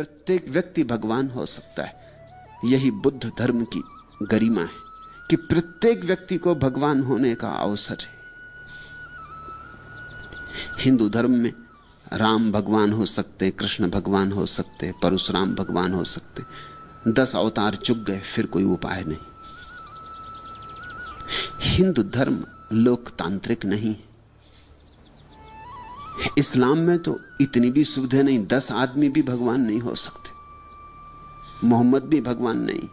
प्रत्येक व्यक्ति भगवान हो सकता है। यही बुद्ध धर्म की गरिमा है कि प्रत्येक व्यक्ति को भगवान होने का अवसर है। हिंदू धर्म में राम भगवान हो सकते, कृष्ण भगवान हो सकते, परशुराम भगवान हो सकते, 10 अवतार चुक गए, फिर कोई उपाय नहीं। हिंदू धर्म लोकतांत्रिक नहीं है। इस्लाम में तो इतनी भी सुविधा नहीं, 10 आदमी भी भगवान नहीं हो सकते। मोहम्मद भी भगवान नहीं,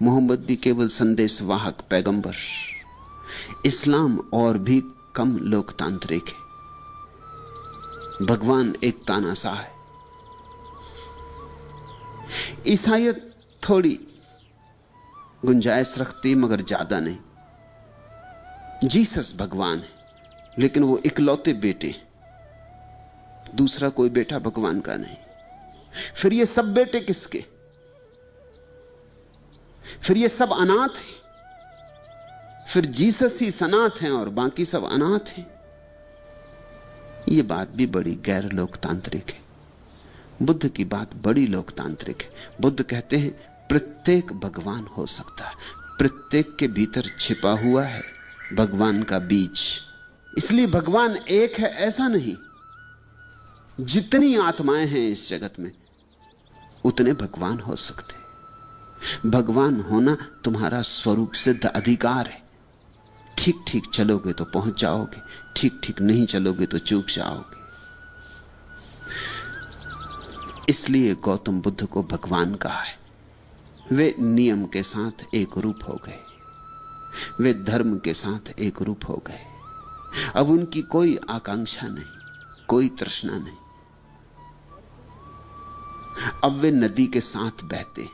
मोहम्मद भी केवल संदेशवाहक पैगंबर। इस्लाम और भी कम लोकतांत्रिक है, भगवान एक तानाशाह है। ईसाईयत थोड़ी गुंजाइश रखती मगर ज्यादा नहीं। जीसस भगवान है लेकिन वो इकलौते बेटे, दूसरा कोई बेटा भगवान का नहीं। फिर ये सब बेटे किसके? फिर ये सब अनाथ हैं। फिर जीसस ही सनाथ हैं और बाकी सब अनाथ हैं। ये बात भी बड़ी गैर लोकतांत्रिक है। बुद्ध की बात बड़ी लोकतांत्रिक है। बुद्ध कहते हैं प्रत्येक भगवान हो सकता है, प्रत्येक के भीतर छिपा हुआ है भगवान का बीज। इसलिए भगवान एक है ऐसा नहीं, जितनी आत्माएं हैं इस जगत में उतने भगवान हो सकते। भगवान होना तुम्हारा स्वरूप सिद्ध अधिकार है। ठीक ठीक चलोगे तो पहुंच जाओगे, ठीक ठीक नहीं चलोगे तो चूक जाओगे। इसलिए गौतम बुद्ध को भगवान कहा है। वे नियम के साथ एक रूप हो गए, वे धर्म के साथ एक रूप हो गए। अब उनकी कोई आकांक्षा नहीं, कोई तृष्णा नहीं। अब वे नदी के साथ बहते,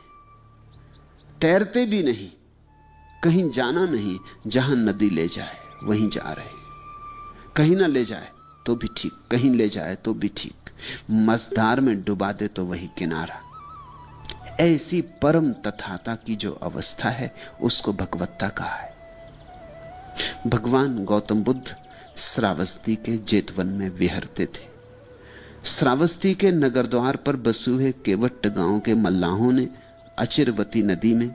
तैरते भी नहीं, कहीं जाना नहीं, जहां नदी ले जाए वहीं जा रहे। कहीं ना ले जाए तो भी ठीक, कहीं ले जाए तो भी ठीक। मझधार में डुबा दे तो वही किनारा। ऐसी परम तथाता की जो अवस्था है उसको भगवत्ता कहा है। भगवान गौतम बुद्ध श्रावस्ती के जेतवन में विहरते थे। श्रावस्ती के नगर द्वार पर बसे हुए केवट गांव के मल्लाहों ने अचिरवती नदी में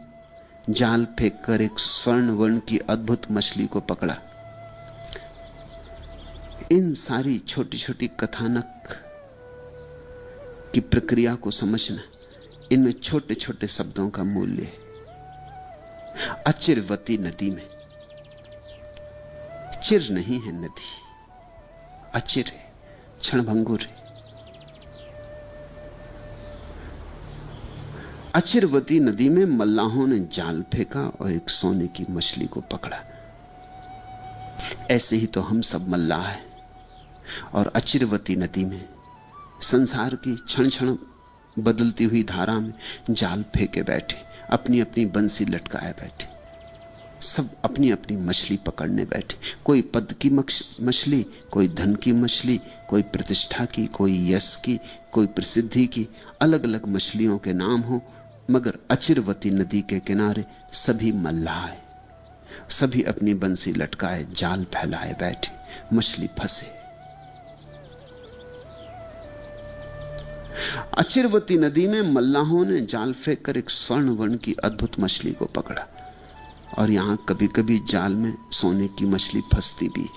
जाल फेंककर एक स्वर्ण वर्ण की अद्भुत मछली को पकड़ा। इन सारी छोटी छोटी कथानक की प्रक्रिया को समझना, इनमें छोटे छोटे शब्दों का मूल्य है। अचिरवती नदी में, चिर नहीं है नदी, अचिर है, क्षणभंगुर है। अचिरवती नदी में मल्लाहों ने जाल फेंका और एक सोने की मछली को पकड़ा। ऐसे ही तो हम सब मल्लाह हैं और अचिरवती नदी में, संसार की क्षण क्षण बदलती हुई धारा में जाल फेंके बैठे, अपनी अपनी बंसी लटकाए बैठे, सब अपनी अपनी मछली पकड़ने बैठे। कोई पद की मछली, कोई धन की मछली, कोई प्रतिष्ठा की, कोई यश की, कोई प्रसिद्धि की। अलग अलग मछलियों के नाम हो, मगर अचिरवती नदी के किनारे सभी मल्लाह हैं। सभी अपनी बंसी लटकाए जाल फैलाए बैठे, मछली फंसे। अचिरवती नदी में मल्लाहों ने जाल फेंककर एक स्वर्ण वर्ण की अद्भुत मछली को पकड़ा। और यहां कभी कभी जाल में सोने की मछली फंसती भी है,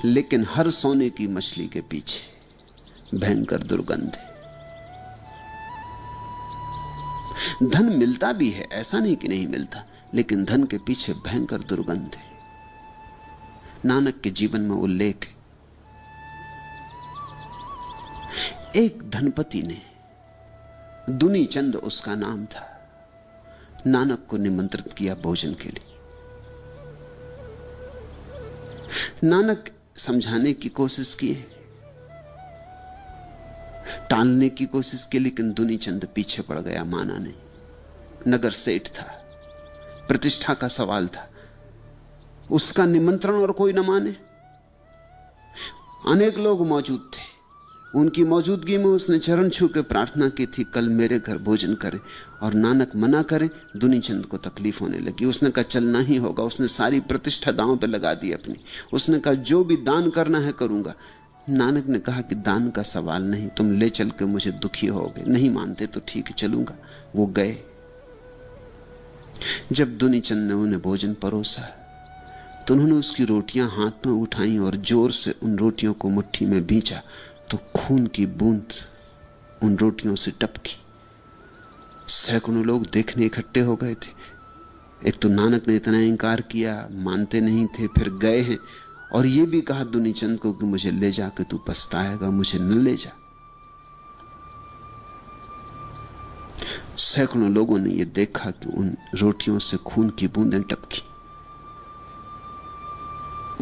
लेकिन हर सोने की मछली के पीछे भयंकर दुर्गंध है। धन मिलता भी है, ऐसा नहीं कि नहीं मिलता, लेकिन धन के पीछे भयंकर दुर्गंध है। नानक के जीवन में उल्लेख है, एक धनपति ने, दुनी चंद उसका नाम था, नानक को निमंत्रित किया भोजन के लिए। नानक समझाने की कोशिश की, टालने की कोशिश की, लेकिन दुनी चंद पीछे पड़ गया, माना नहीं। नगर सेठ था, प्रतिष्ठा का सवाल था, उसका निमंत्रण और कोई न माने। अनेक लोग मौजूद थे, उनकी मौजूदगी में उसने चरण छू के प्रार्थना की थी, कल मेरे घर भोजन करें। और नानक मना करें, दुनीचंद को तकलीफ होने लगी। उसने कहा चलना ही होगा। उसने सारी प्रतिष्ठा दांव पे लगा दी अपनी। उसने कहा जो भी दान करना है करूंगा, नानक ने कहा कि दान का सवाल नहीं, तुम ले चल के मुझे दुखी होगे। नहीं मानते तो ठीक है, चलूंगा। वो गए। जब दुनीचंद ने उन्हें भोजन परोसा तो उन्होंने उसकी रोटियां हाथ में उठाई और जोर से उन रोटियों को मुट्ठी में भींचा तो खून की बूंद उन रोटियों से टपकी। सैकड़ों लोग देखने इकट्ठे हो गए थे। एक तो नानक ने इतना इंकार किया, मानते नहीं थे, फिर गए हैं और यह भी कहा दुनीचंद को कि मुझे ले जाके तू पछताएगा, मुझे न ले जा। सैकड़ों लोगों ने यह देखा कि उन रोटियों से खून की बूंदें टपकी।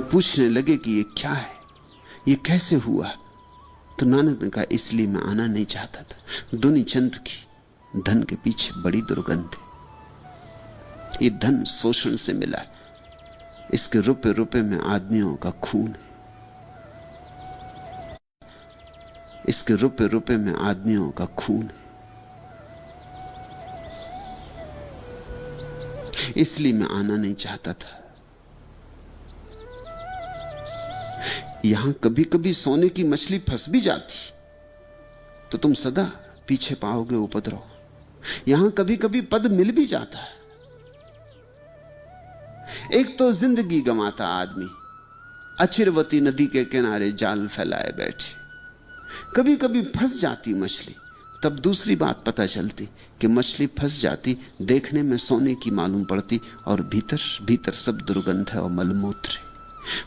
पूछने लगे कि ये क्या है, ये कैसे हुआ? तो नानक ने कहा इसलिए मैं आना नहीं चाहता था। दुनीचंद की धन के पीछे बड़ी दुर्गंध है। ये धन शोषण से मिला है, इसके रुपए रुपए में आदमियों का खून है, इसके रुपए रुपए में आदमियों का खून है। इसलिए मैं आना नहीं चाहता था। यहां कभी कभी सोने की मछली फंस भी जाती तो तुम सदा पीछे पाओगे उपद्रव। यहां कभी कभी पद मिल भी जाता है। एक तो जिंदगी गंवाता आदमी अचिरवती नदी के किनारे जाल फैलाए बैठे। कभी कभी फंस जाती मछली, तब दूसरी बात पता चलती कि मछली फंस जाती, देखने में सोने की मालूम पड़ती और भीतर भीतर सब दुर्गंध है और मलमूत्र है।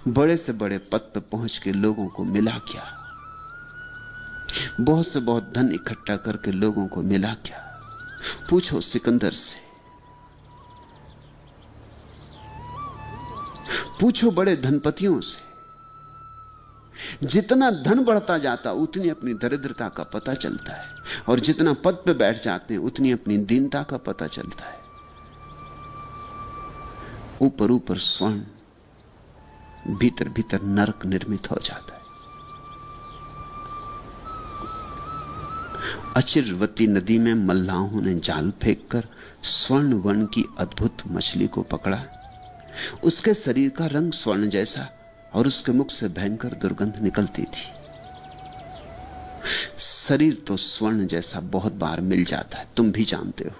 बड़े से बड़े पद पर पहुंच के लोगों को मिला क्या? बहुत से बहुत धन इकट्ठा करके लोगों को मिला क्या? पूछो सिकंदर से, पूछो बड़े धनपतियों से। जितना धन बढ़ता जाता उतनी अपनी दरिद्रता का पता चलता है, और जितना पद पे बैठ जाते हैं उतनी अपनी दीनता का पता चलता है। ऊपर ऊपर स्वर्ण, भीतर भीतर नरक निर्मित हो जाता है। अचिरवती नदी में मल्लाहों ने जाल फेंककर स्वर्ण वर्ण की अद्भुत मछली को पकड़ा। उसके शरीर का रंग स्वर्ण जैसा और उसके मुख से भयंकर दुर्गंध निकलती थी। शरीर तो स्वर्ण जैसा बहुत बार मिल जाता है, तुम भी जानते हो।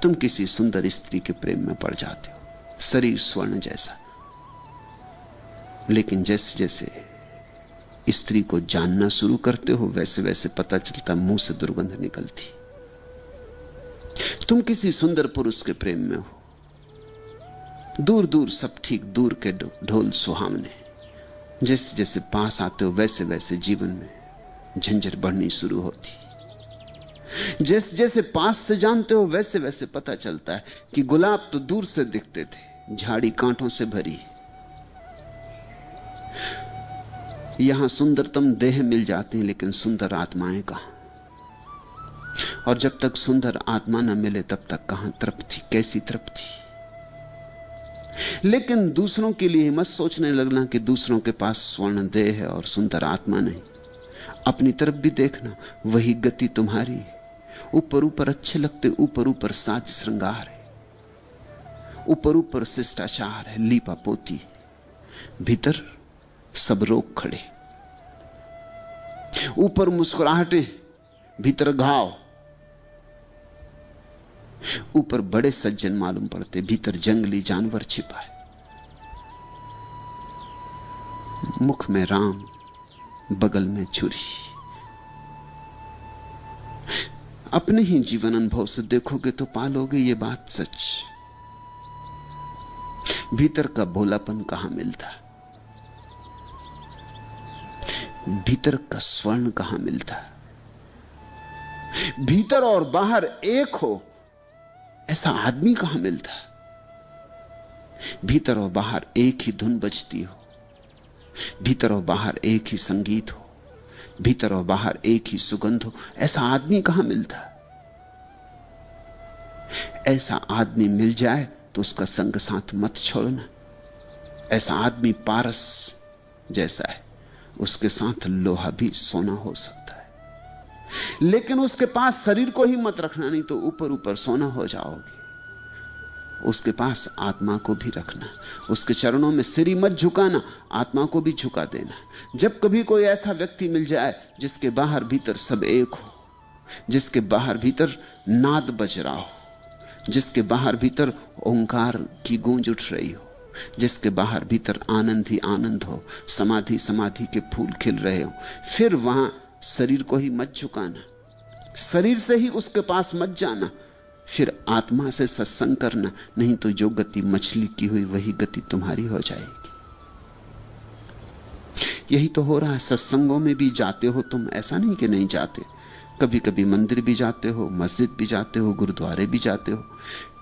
तुम किसी सुंदर स्त्री के प्रेम में पड़ जाते हो, शरीर स्वर्ण जैसा, लेकिन जैसे जैसे स्त्री को जानना शुरू करते हो वैसे वैसे पता चलता मुंह से दुर्गंध निकलती। तुम किसी सुंदर पुरुष के प्रेम में हो, दूर दूर सब ठीक, दूर के ढोल सुहावने, जैसे जैसे पास आते हो वैसे वैसे जीवन में झंझट बढ़नी शुरू होती। जैसे जैसे पास से जानते हो वैसे वैसे पता चलता है कि गुलाब तो दूर से दिखते थे, झाड़ी कांटों से भरी। यहां सुंदरतम देह मिल जाती हैं, लेकिन सुंदर आत्माएं कहां? और जब तक सुंदर आत्मा न मिले तब तक कहां तृप्ति, कैसी तृप्ति? लेकिन दूसरों के लिए मत सोचने लगना कि दूसरों के पास स्वर्ण देह है और सुंदर आत्मा नहीं। अपनी तरफ भी देखना, वही गति तुम्हारी है। ऊपर ऊपर अच्छे लगते, ऊपर ऊपर साज श्रृंगार है, ऊपर ऊपर शिष्टाचार है, लीपा पोती, भीतर सब रोग खड़े। ऊपर मुस्कुराहटें, भीतर घाव। ऊपर बड़े सज्जन मालूम पड़ते, भीतर जंगली जानवर छिपा है। मुख में राम, बगल में छुरी। अपने ही जीवन अनुभव से देखोगे तो पालोगे ये बात सच। भीतर का भोलापन कहां मिलता, भीतर का स्वर्ण कहां मिलता? भीतर और बाहर एक हो ऐसा आदमी कहां मिलता? भीतर और बाहर एक ही धुन बजती हो, भीतर और बाहर एक ही संगीत हो, भीतर और बाहर एक ही सुगंध हो, ऐसा आदमी कहां मिलता? ऐसा आदमी मिल जाए तो उसका संग साथ मत छोड़ना। ऐसा आदमी पारस जैसा है, उसके साथ लोहा भी सोना हो सकता है। लेकिन उसके पास शरीर को ही मत रखना, नहीं तो ऊपर ऊपर सोना हो जाओगे। उसके पास आत्मा को भी रखना, उसके चरणों में सिर ही मत झुकाना, आत्मा को भी झुका देना। जब कभी कोई ऐसा व्यक्ति मिल जाए जिसके बाहर भीतर सब एक हो, जिसके बाहर भीतर नाद बज रहा हो, जिसके बाहर भीतर ओंकार की गूंज उठ रही हो, जिसके बाहर भीतर आनंद ही आनंद हो, समाधि समाधि के फूल खिल रहे हो, फिर वहां शरीर को ही मत झुकाना, शरीर से ही उसके पास मत जाना, फिर आत्मा से सत्संग करना। नहीं तो जो गति मछली की हुई वही गति तुम्हारी हो जाएगी। यही तो हो रहा है। सत्संगों में भी जाते हो तुम, ऐसा नहीं कि नहीं जाते। कभी कभी मंदिर भी जाते हो, मस्जिद भी जाते हो, गुरुद्वारे भी जाते हो,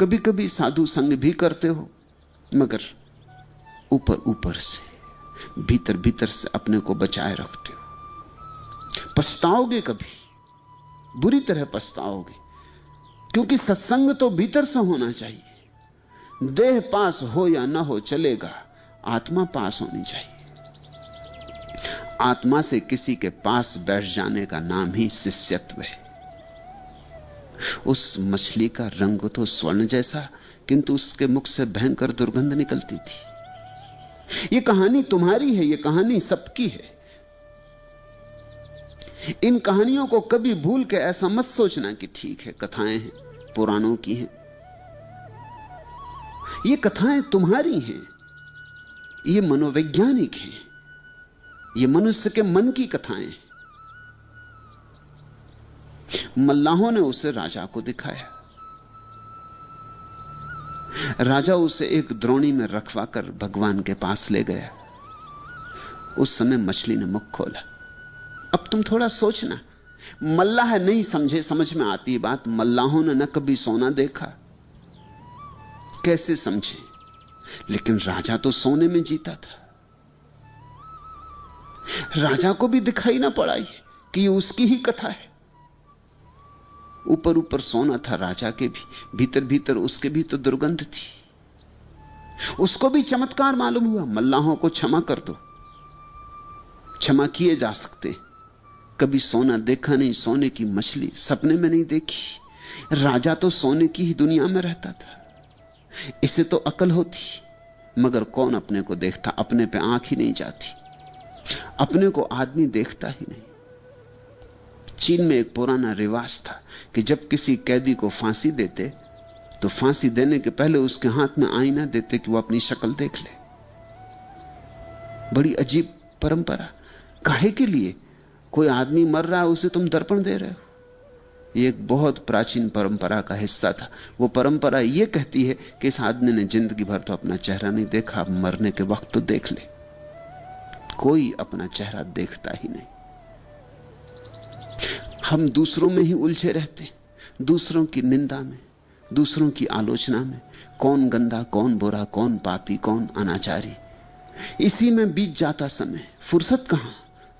कभी कभी साधु संग भी करते हो, मगर ऊपर ऊपर से, भीतर भीतर से अपने को बचाए रखते हो। पछताओगे कभी, बुरी तरह पछताओगे, क्योंकि सत्संग तो भीतर से होना चाहिए। देह पास हो या ना हो चलेगा, आत्मा पास होनी चाहिए। आत्मा से किसी के पास बैठ जाने का नाम ही शिष्यत्व है। उस मछली का रंग तो स्वर्ण जैसा, किंतु उसके मुख से भयंकर दुर्गंध निकलती थी। यह कहानी तुम्हारी है, यह कहानी सबकी है। इन कहानियों को कभी भूल के ऐसा मत सोचना कि ठीक है, कथाएं हैं, पुराणों की हैं। ये कथाएं तुम्हारी हैं, ये मनोवैज्ञानिक हैं, ये मनुष्य के मन की कथाएं। मल्लाहों ने उसे राजा को दिखाया। राजा उसे एक द्रोणी में रखवा कर भगवान के पास ले गया। उस समय मछली ने मुख खोला। अब तुम थोड़ा सोचना, मल्लाह नहीं समझे, समझ में आती है बात। मल्लाहों ने न कभी सोना देखा, कैसे समझे? लेकिन राजा तो सोने में जीता था। राजा को भी दिखाई ना पड़ा कि ये उसकी ही कथा है। ऊपर ऊपर सोना था राजा के भी, भीतर भीतर उसके भी तो दुर्गंध थी। उसको भी चमत्कार मालूम हुआ। मल्लाहों को क्षमा कर दो, क्षमा किए जा सकते। कभी सोना देखा नहीं, सोने की मछली सपने में नहीं देखी। राजा तो सोने की ही दुनिया में रहता था। इसे तो अकल होती, मगर कौन अपने को देखता? अपने पे आंख ही नहीं जाती, अपने को आदमी देखता ही नहीं। चीन में एक पुराना रिवाज था कि जब किसी कैदी को फांसी देते तो फांसी देने के पहले उसके हाथ में आईना देते कि वो अपनी शक्ल देख ले। बड़ी अजीब परंपरा। काहे के लिए? कोई आदमी मर रहा है, उसे तुम दर्पण दे रहे हो। यह एक बहुत प्राचीन परंपरा का हिस्सा था। वो परंपरा यह कहती है कि इस आदमी ने जिंदगी भर तो अपना चेहरा नहीं देखा, मरने के वक्त तो देख ले। कोई अपना चेहरा देखता ही नहीं। हम दूसरों में ही उलझे रहते, दूसरों की निंदा में, दूसरों की आलोचना में। कौन गंदा, कौन बुरा, कौन पापी, कौन अनाचारी, इसी में बीत जाता समय। फुर्सत कहां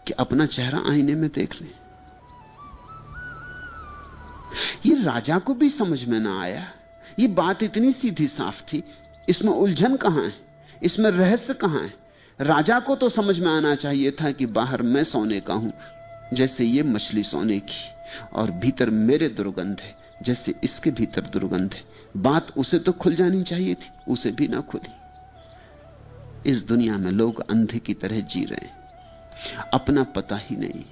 कि अपना चेहरा आईने में देख लें। ये राजा को भी समझ में ना आया। ये बात इतनी सीधी साफ थी, इसमें उलझन कहां है, इसमें रहस्य कहां है? राजा को तो समझ में आना चाहिए था कि बाहर मैं सोने का हूं जैसे ये मछली सोने की, और भीतर मेरे दुर्गंध है जैसे इसके भीतर दुर्गंध है। बात उसे तो खुल जानी चाहिए थी, उसे भी ना खुली। इस दुनिया में लोग अंधे की तरह जी रहे हैं, अपना पता ही नहीं।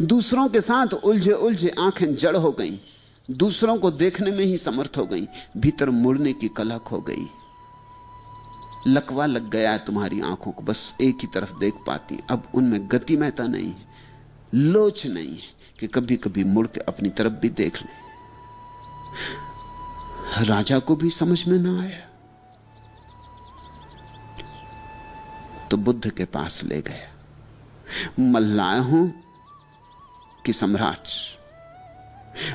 दूसरों के साथ उलझे उलझे आंखें जड़ हो गई, दूसरों को देखने में ही समर्थ हो गई, भीतर मुड़ने की कला खो गई। लकवा लग गया है तुम्हारी आंखों को, बस एक ही तरफ देख पाती। अब उनमें गतिमयता नहीं है, लोच नहीं है कि कभी कभी मुड़ के अपनी तरफ भी देख लें। राजा को भी समझ में ना आया तो बुद्ध के पास ले गया। मल्लाहों कि सम्राट,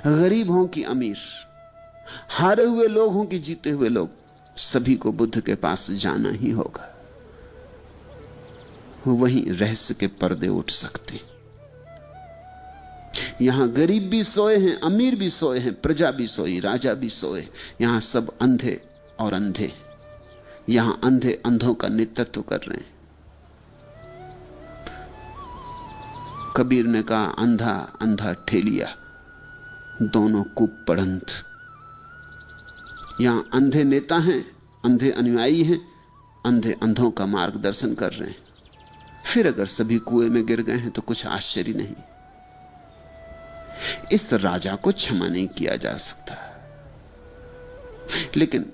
गरीब हों कि अमीर, हारे हुए लोग हों कि जीते हुए लोग, सभी को बुद्ध के पास जाना ही होगा। वहीं रहस्य के पर्दे उठ सकते। यहां गरीब भी सोए हैं, अमीर भी सोए हैं, प्रजा भी सोई, राजा भी सोए। यहां सब अंधे और अंधे, यहां अंधे अंधों का नेतृत्व कर रहे हैं। कबीर ने कहा, अंधा अंधा ठेलिया, दोनों कूप पड़ंत। यहां अंधे नेता हैं, अंधे अनुयायी हैं, अंधे अंधों का मार्गदर्शन कर रहे हैं। फिर अगर सभी कुएं में गिर गए हैं तो कुछ आश्चर्य नहीं। इस राजा को क्षमा नहीं किया जा सकता, लेकिन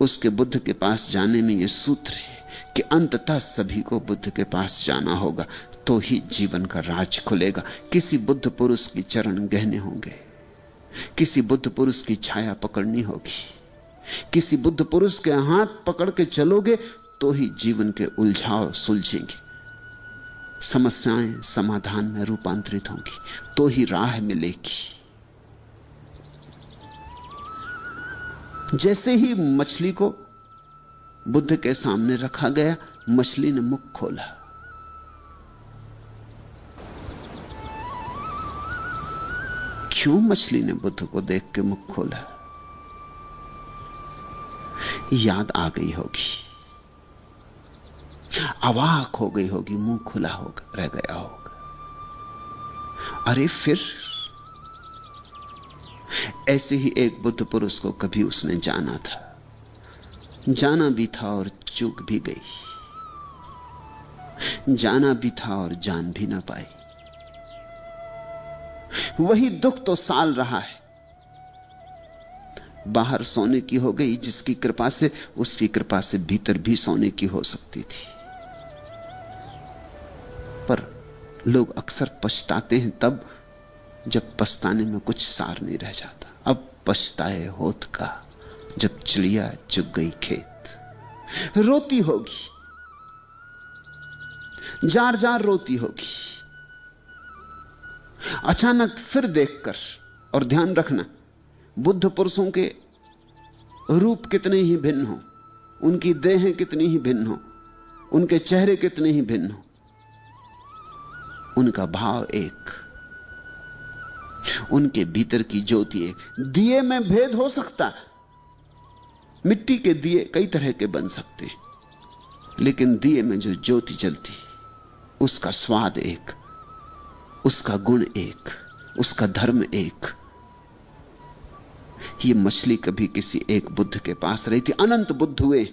उसके बुद्ध के पास जाने में यह सूत्र है कि अंततः सभी को बुद्ध के पास जाना होगा, तो ही जीवन का राज खुलेगा। किसी बुद्ध पुरुष की चरण गहने होंगे, किसी बुद्ध पुरुष की छाया पकड़नी होगी, किसी बुद्ध पुरुष के हाथ पकड़ के चलोगे तो ही जीवन के उलझाव सुलझेंगे, समस्याएं समाधान में रूपांतरित होंगी, तो ही राह मिलेगी। जैसे ही मछली को बुद्ध के सामने रखा गया, मछली ने मुख खोला। क्यों मछली ने बुद्ध को देख के मुख खोला? याद आ गई होगी, अवाक हो गई होगी, मुंह खुला होगा, रह गया होगा। अरे फिर ऐसे ही एक बुद्ध पुरुष को कभी उसने जाना था, जाना भी था और चूक भी गई, जाना भी था और जान भी ना पाई। वही दुख तो साल रहा है। बाहर सोने की हो गई जिसकी कृपा से, उसकी कृपा से भीतर भी सोने की हो सकती थी। पर लोग अक्सर पछताते हैं तब जब पछताने में कुछ सार नहीं रह जाता। अब पछताए होत का जब चिड़िया चुग गई खेत। रोती होगी, जार जार रोती होगी अचानक फिर देखकर। और ध्यान रखना, बुद्ध पुरुषों के रूप कितने ही भिन्न हो, उनकी देहें कितनी ही भिन्न हो, उनके चेहरे कितने ही भिन्न हो, उनका भाव एक, उनके भीतर की ज्योति एक। दिए में भेद हो सकता, मिट्टी के दिए कई तरह के बन सकते, लेकिन दिए में जो ज्योति जलती उसका स्वाद एक, उसका गुण एक, उसका धर्म एक। ये मछली कभी किसी एक बुद्ध के पास रही थी। अनंत बुद्ध हुए।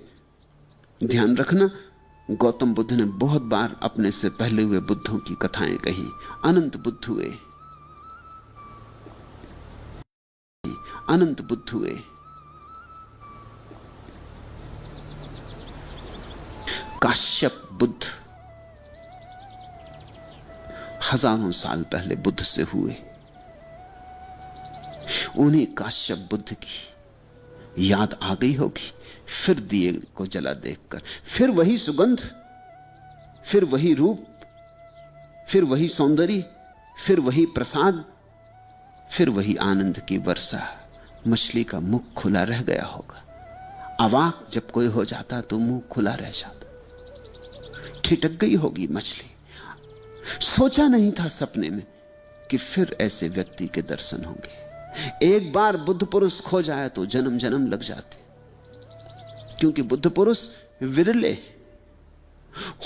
ध्यान रखना, गौतम बुद्ध ने बहुत बार अपने से पहले हुए बुद्धों की कथाएं कही। अनंत बुद्ध हुए, अनंत बुद्ध हुए। काश्यप बुद्ध हजारों साल पहले बुद्ध से हुए। उन्हीं काश्यप बुद्ध की याद आ गई होगी फिर दिए को जला देखकर। फिर वही सुगंध, फिर वही रूप, फिर वही सौंदर्य, फिर वही प्रसाद, फिर वही आनंद की वर्षा। मछली का मुख खुला रह गया होगा। अवाक जब कोई हो जाता तो मुंह खुला रह जाता। ठिठक गई होगी मछली। सोचा नहीं था सपने में कि फिर ऐसे व्यक्ति के दर्शन होंगे। एक बार बुद्ध पुरुष खो जाए तो जन्म जन्म लग जाते, क्योंकि बुद्ध पुरुष विरले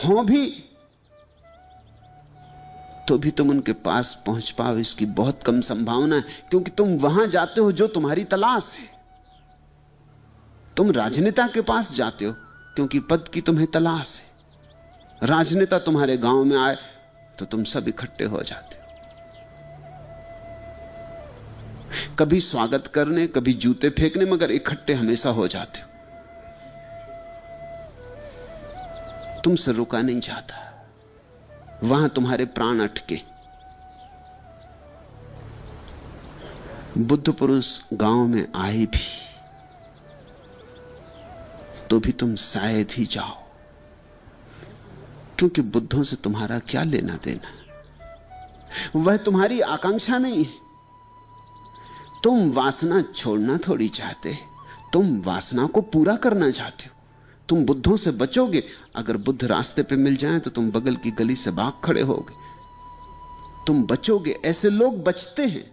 हो भी तो भी तुम उनके पास पहुंच पाओ इसकी बहुत कम संभावना है, क्योंकि तुम वहां जाते हो जो तुम्हारी तलाश है। तुम राजनेता के पास जाते हो क्योंकि पद की तुम्हें तलाश है। राजनेता तुम्हारे गांव में आए तो तुम सब इकट्ठे हो जाते हो, कभी स्वागत करने, कभी जूते फेंकने, मगर इकट्ठे हमेशा हो जाते हो। तुमसे रुका नहीं जाता, वहां तुम्हारे प्राण अटके। बुद्ध पुरुष गांव में आए भी तो भी तुम शायद ही जाओ, क्योंकि बुद्धों से तुम्हारा क्या लेना देना। वह तुम्हारी आकांक्षा नहीं है। तुम वासना छोड़ना थोड़ी चाहते, तुम वासना को पूरा करना चाहते हो। तुम बुद्धों से बचोगे। अगर बुद्ध रास्ते पे मिल जाएं तो तुम बगल की गली से भाग खड़े होगे। तुम बचोगे। ऐसे लोग बचते हैं,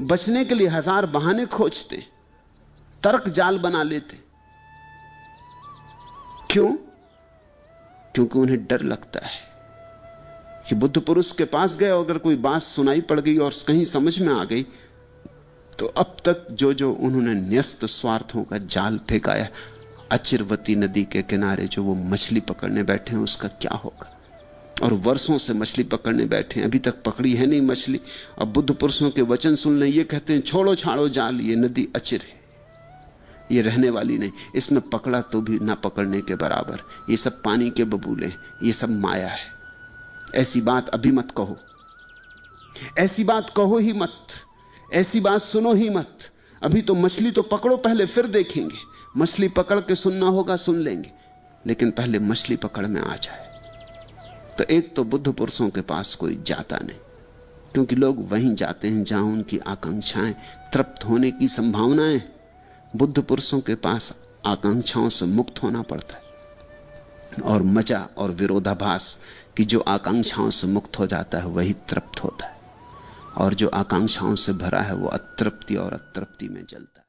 बचने के लिए हजार बहाने खोजते, तर्क जाल बना लेते। क्यों? क्योंकि उन्हें डर लगता है कि बुद्ध पुरुष के पास गए, अगर कोई बात सुनाई पड़ गई और कहीं समझ में आ गई तो अब तक जो जो उन्होंने न्यस्त स्वार्थों का जाल फेंकाया, अचिरवती नदी के किनारे जो वो मछली पकड़ने बैठे हैं, उसका क्या होगा? और वर्षों से मछली पकड़ने बैठे हैं, अभी तक पकड़ी है नहीं मछली। अब बुद्ध पुरुषों के वचन सुन लें, ये कहते हैं छोड़ो छाड़ो जाल, ये नदी अचिर है, ये रहने वाली नहीं, इसमें पकड़ा तो भी ना पकड़ने के बराबर, ये सब पानी के बबूले, ये सब माया है। ऐसी बात अभी मत कहो, ऐसी बात कहो ही मत, ऐसी बात सुनो ही मत। अभी तो मछली तो पकड़ो पहले, फिर देखेंगे। मछली पकड़ के सुनना होगा, सुन लेंगे, लेकिन पहले मछली पकड़ में आ जाए। तो एक तो बुद्ध पुरुषों के पास कोई जाता नहीं, क्योंकि लोग वहीं जाते हैं जहां उनकी आकांक्षाएं तृप्त होने की संभावनाएं। बुद्ध पुरुषों के पास आकांक्षाओं से मुक्त होना पड़ता है, और मजा और विरोधाभास कि जो आकांक्षाओं से मुक्त हो जाता है वही तृप्त होता है, और जो आकांक्षाओं से भरा है वो अतृप्ति और अतृप्ति में जलता है।